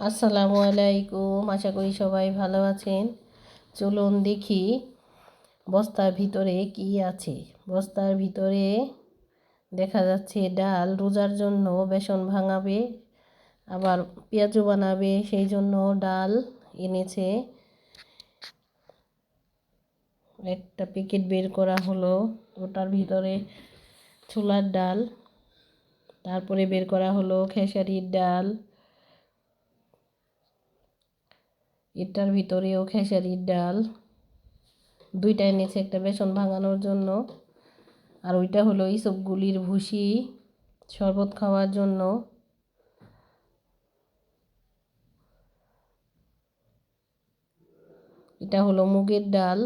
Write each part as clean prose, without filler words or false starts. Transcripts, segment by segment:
আসসালামু আলাইকুম, আশা করি সবাই ভালো আছেন। চলুন দেখি বস্তার ভিতরে কি আছে। বস্তার ভিতরে দেখা যাচ্ছে ডাল। রোজার জন্য বেসন ভাঙাবে, আবার পেঁয়াজু বানাবে, সেই জন্য ডাল এনেছে। একটা প্যাকেট বের করা হলো, ওটার ভিতরে ছোলার ডাল। তারপরে বের করা হলো খেসারির ডাল, এটার ভিতরেও খেসারির ডাল। দুইটা এনেছে, একটা বেসন ভাঙানোর জন্য, আর ওইটা হলো ইসবগুলির ভুসি শরবত খাওয়ার জন্য। এটা হলো মুগের ডাল,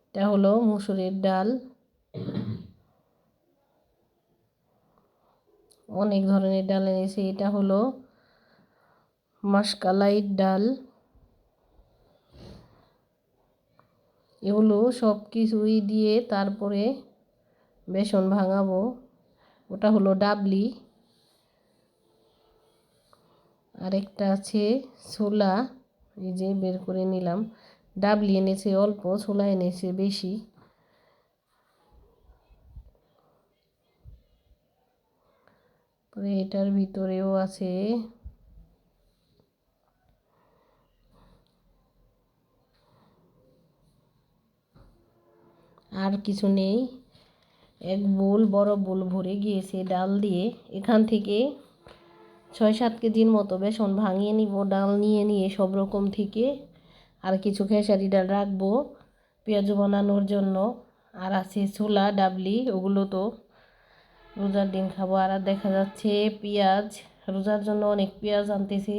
এটা হলো মসুরের ডাল। অনেক ধরনের ডাল এনেছে। এটা হলো মাসকালাইর ডাল। এগুলো সব কিছুই দিয়ে তারপরে বেসন ভাঙাবো। ওটা হলো ডাবলি। আরেকটা আছে ছোলা, এই যে বের করে নিলাম। ডাবলি এনেছে অল্প, ছোলা এনেছে বেশি। এটার ভিতরেও আছে। আর কিছু নেই। এক বোল, বড় বোল ভরে গিয়েছে ডাল দিয়ে। এখান থেকে 6-7 কেজির মতো বেসন ভাঙিয়ে নিব। ডাল নিয়ে নিয়ে সব রকম থেকে আর কিছু খেসারি ডাল রাখবো পেঁয়াজ বানানোর জন্য। আর আছে ছোলা ডাবলি, ওগুলো তো রোজার দিন খাবো। আর দেখা যাচ্ছে পেঁয়াজ, রোজার জন্য অনেক পেঁয়াজ আনতেছে।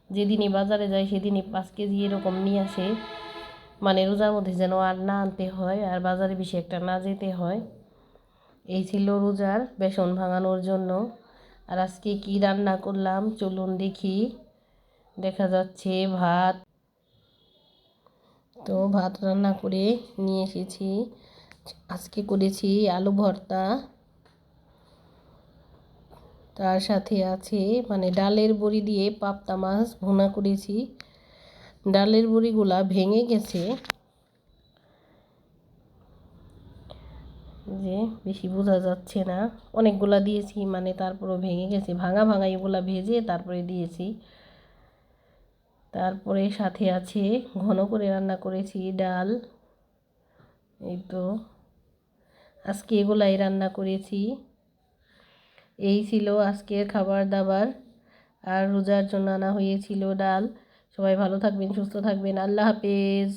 যেদিনই বাজারে যায় সেদিনই 5 কেজি এরকম নিয়ে আসে, মানে রোজার মধ্যে যেন আর না আনতে হয়, আর বাজারে বেশি একটা না যেতে হয়। এই ছিল রোজার বেসন ভাঙানোর জন্য। আর আজকে কি রান্না করলাম চলুন দেখি। দেখা যাচ্ছে ভাত, তো ভাত রান্না করে নিয়ে এসেছি। আজকে করেছি আলু ভর্তা, তার সাথে আছে মানে ডালের বড়ি দিয়ে পাবদা মাছ ভুনা করেছি। ডালের বড়িগুলা ভেঙে গেছে, যে বেশি বোঝা যাচ্ছে না, অনেকগুলা দিয়েছি মানে, তারপরও ভেঙে গেছে। ভাঙা ভাঙা এগুলা ভেজে তারপরে দিয়েছি। তারপরে সাথে আছে ঘন করে রান্না করেছি ডাল। এই তো আজকে এগুলাই রান্না করেছি। এই ছিল আজকের খাবার দাবার। আর রোজার জন্য আনা হয়েছিল ডাল। সবাই ভালো থাকবেন, সুস্থ থাকবেন। আল্লাহ হাফেজ।